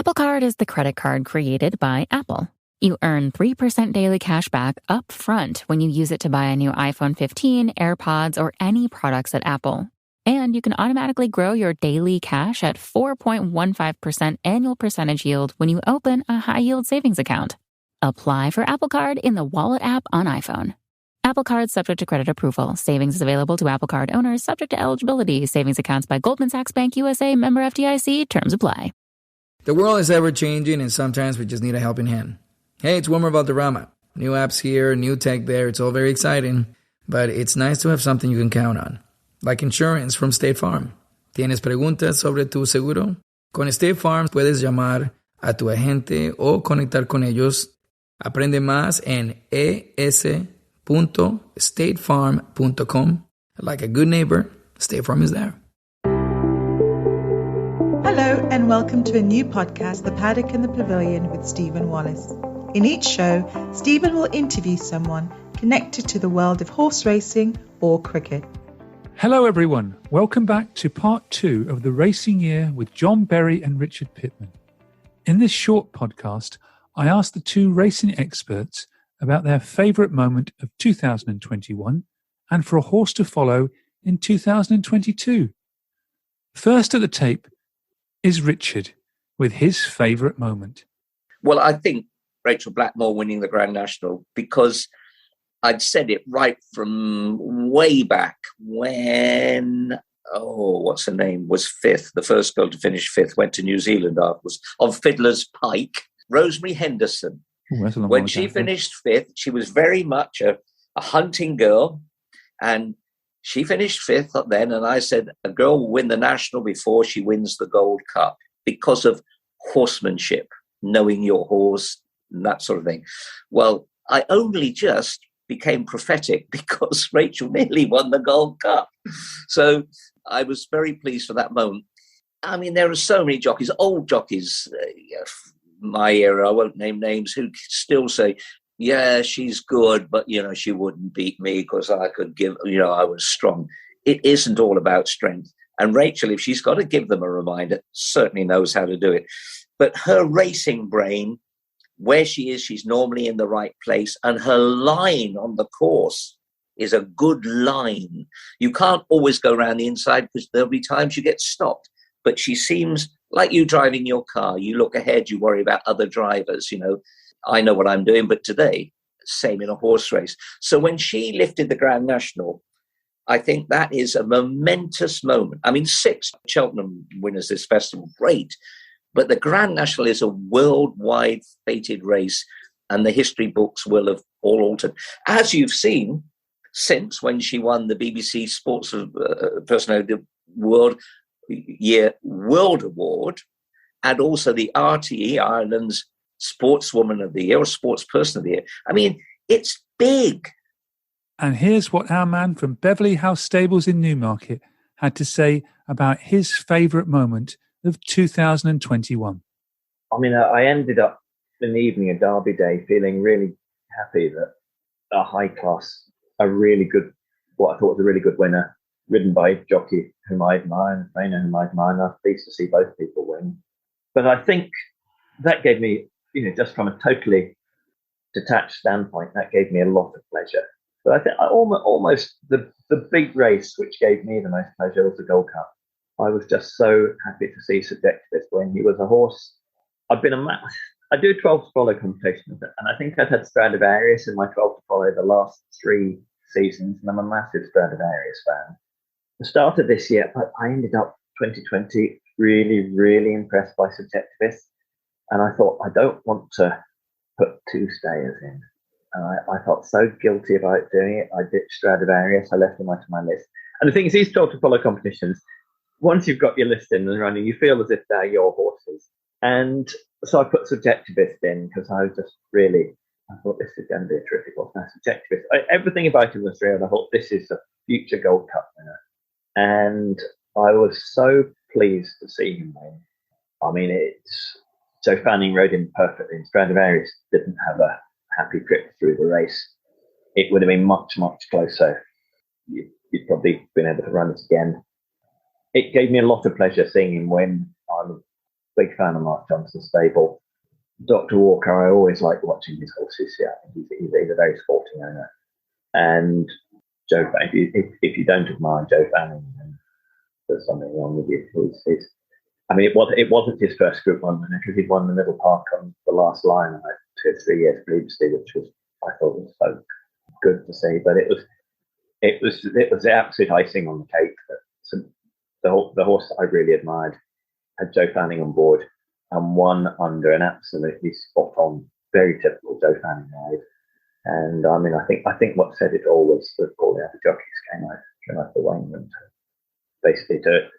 Apple Card is the credit card created by Apple. You earn 3% daily cash back up front when you use it to buy a new iPhone 15, AirPods, or any products at Apple. And you can automatically grow your daily cash at 4.15% annual percentage yield when you open a high-yield savings account. Apply for Apple Card in the Wallet app on iPhone. Apple Card subject to credit approval. Savings is available to Apple Card owners subject to eligibility. Savings accounts by Goldman Sachs Bank USA, member FDIC. Terms apply. The world is ever-changing, and sometimes we just need a helping hand. Hey, it's Wilmer Valderrama. New apps here, new tech there. It's all very exciting, but it's nice to have something you can count on, like insurance from State Farm. ¿Tienes preguntas sobre tu seguro? Con State Farm puedes llamar a tu agente o conectar con ellos. Aprende más en es.statefarm.com. Like a good neighbor, State Farm is there. Hello and welcome to a new podcast, The Paddock and the Pavilion with Stephen Wallace. In each show, Stephen will interview someone connected to the world of horse racing or cricket. Hello everyone, welcome back to part 2 of the racing year with John Berry and Richard Pitman. In this short podcast, I asked the two racing experts about their favourite moment of 2021 and for a horse to follow in 2022. First at the tape is Richard with his favourite moment. Well, I think Rachel Blackmore winning the Grand National, because I'd said it right from way back when, what's her name, was fifth. The first girl to finish fifth went to New Zealand afterwards, on Fiddler's Pike, Rosemary Henderson. When she finished fifth, she was very much a hunting girl, and she finished fifth then, and I said, a girl will win the National before she wins the Gold Cup because of horsemanship, knowing your horse, and that sort of thing. Well, I only just became prophetic because Rachel nearly won the Gold Cup. So I was very pleased for that moment. I mean, there are so many jockeys, old jockeys, my era, I won't name names, who still say, yeah, she's good, but, she wouldn't beat me because I could give, I was strong. It isn't all about strength. And Rachel, if she's got to give them a reminder, certainly knows how to do it. But her racing brain, where she is, she's normally in the right place. And her line on the course is a good line. You can't always go around the inside because there'll be times you get stopped. But she seems like you driving your car. You look ahead, you worry about other drivers, I know what I'm doing, but today, same in a horse race. So when she lifted the Grand National, I think that is a momentous moment. I mean, 6 Cheltenham winners this festival, great. But the Grand National is a worldwide fated race, and the history books will have all altered. As you've seen, since when she won the BBC Sports Personality World Award, and also the RTE, Ireland's Sportswoman of the Year or Sportsperson of the Year. I mean, it's big. And here's what our man from Beverley House Stables in Newmarket had to say about his favourite moment of 2021. I mean, I ended up in the evening of Derby Day feeling really happy that a high class, what I thought was a really good winner, ridden by a jockey whom I admire and a trainer whom I admire, and I'm pleased to see both people win. But I think that gave me, just from a totally detached standpoint, that gave me a lot of pleasure. But I think almost the big race which gave me the most pleasure was the Gold Cup. I was just so happy to see Subjectivist win. He was a horse. I do 12 to follow competitions, and I think I've had Stradivarius in my 12 to follow the last 3 seasons, and I'm a massive Stradivarius fan. The start of this year, I ended up 2020 really, really impressed by Subjectivist. And I thought, I don't want to put 2 stayers in. And I felt so guilty about doing it. I ditched Stradivarius. I left him out of my list. And the thing is, these 12 to follow competitions, once you've got your list in and running, you feel as if they're your horses. And so I put Subjectivist in because I thought this is going to be a terrific horse. Now, Subjectivist, everything about him was real. And I thought, this is a future Gold Cup winner. And I was so pleased to see him win. I mean, so Fanning rode him perfectly, and Stradivarius didn't have a happy trip through the race. It would have been much, much closer. You'd probably been able to run it again. It gave me a lot of pleasure seeing him win. big fan of Mark Johnson's stable. Dr. Walker, I always like watching his horses. Yeah, he's a very sporting owner. And Joe, if you don't admire Joe Fanning, then there's something wrong with you. It wasn't his first Group 1 winner, because he'd won the Middle Park on the last line like 2 or 3 years previously, which I thought was so good to see. But it was the absolute icing on the cake that the horse that I really admired had Joe Fanning on board and won under an absolutely spot on, very typical Joe Fanning ride. And I think what said it all was that all the other jockeys came out the wing and basically to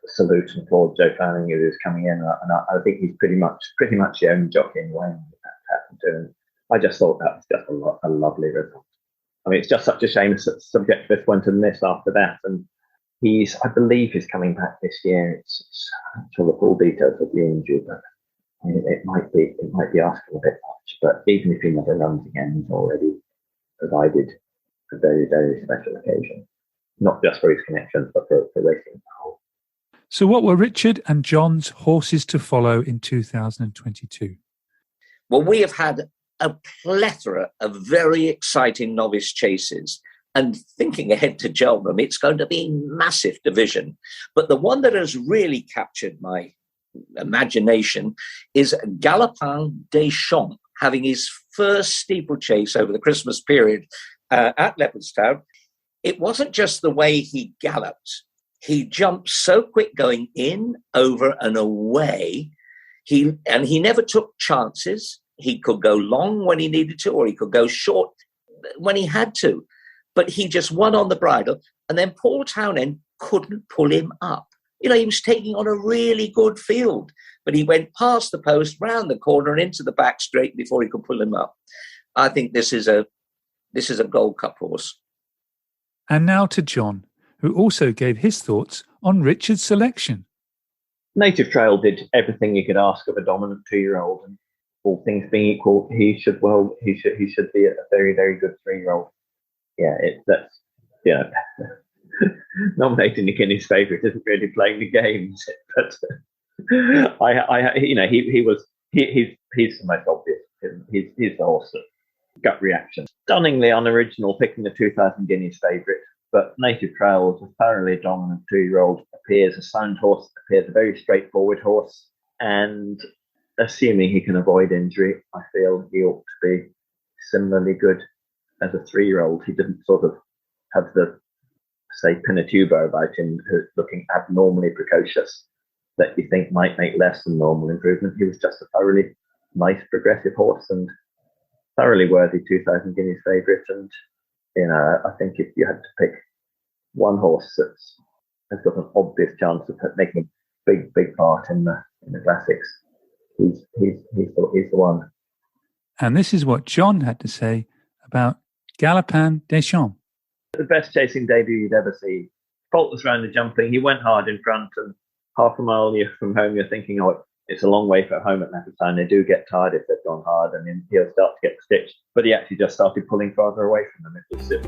salute and applaud Joe Fanning, who was coming in. And I think he's pretty much the only jockey in the wing that happened to. And I just thought that was just a lovely result. I mean, it's just such a shame that Subjectivist went and missed after that. And I believe he's coming back this year. It's I'm not sure the full details of the injury, but it might be asking a bit much. But even if he never runs again, he's already provided a very, very special occasion, not just for his connections, but for racing as a whole. So what were Richard and John's horses to follow in 2022? Well, we have had a plethora of very exciting novice chases. And thinking ahead to Cheltenham, it's going to be a massive division. But the one that has really captured my imagination is Galopin des Champs, having his first steeplechase over the Christmas period at Leopardstown. It wasn't just the way he galloped. He jumped so quick going in, over and away. He never took chances. He could go long when he needed to, or he could go short when he had to. But he just won on the bridle, and then Paul Townend couldn't pull him up. He was taking on a really good field, but he went past the post, round the corner, and into the back straight before he could pull him up. I think this is a Gold Cup horse. And now to John, who also gave his thoughts on Richard's selection. Native Trail did everything you could ask of a dominant 2-year-old, and all things being equal, he should be a very, very good 3-year-old. Yeah, nominating the Guineas favourite isn't really playing the games, but he's the most obvious. He's the horse that gut reaction. Stunningly unoriginal, picking the 2000 Guineas favourite, but Native Trail was a thoroughly dominant 2-year-old. Appears a sound horse, appears a very straightforward horse, and assuming he can avoid injury, I feel he ought to be similarly good as a 3-year-old. He didn't sort of have the, say, Pinatubo about him, who's looking abnormally precocious, that you think might make less than normal improvement. He was just a thoroughly nice, progressive horse and thoroughly worthy 2000 Guineas favourite. And, I think if you had to pick one horse has got an obvious chance of making a big part in the classics, he's the one. And this is what John had to say about Galopin des Champs. The best chasing debut you'd ever see. Faultless round the jumping. He went hard in front, and half a mile from home, you're thinking, it's a long way from home at Leopardstown. They do get tired if they've gone hard, and then he'll start to get stitched. But he actually just started pulling farther away from them. It was as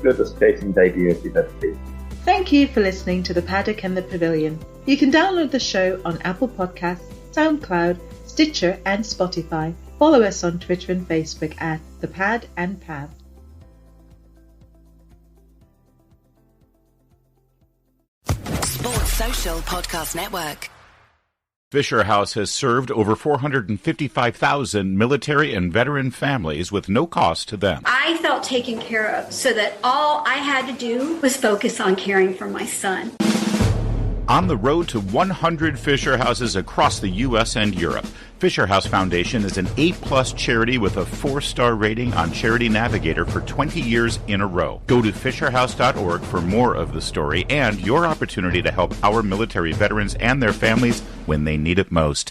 good a chasing debut as you've ever seen. Thank you for listening to The Paddock and the Pavilion. You can download the show on Apple Podcasts, SoundCloud, Stitcher and Spotify. Follow us on Twitter and Facebook at The Pad and Pav. Sports Social Podcast Network. Fisher House has served over 455,000 military and veteran families with no cost to them. I felt taken care of, so that all I had to do was focus on caring for my son. On the road to 100 Fisher Houses across the U.S. and Europe, Fisher House Foundation is an A+ charity with a 4-star rating on Charity Navigator for 20 years in a row. Go to fisherhouse.org for more of the story and your opportunity to help our military veterans and their families when they need it most.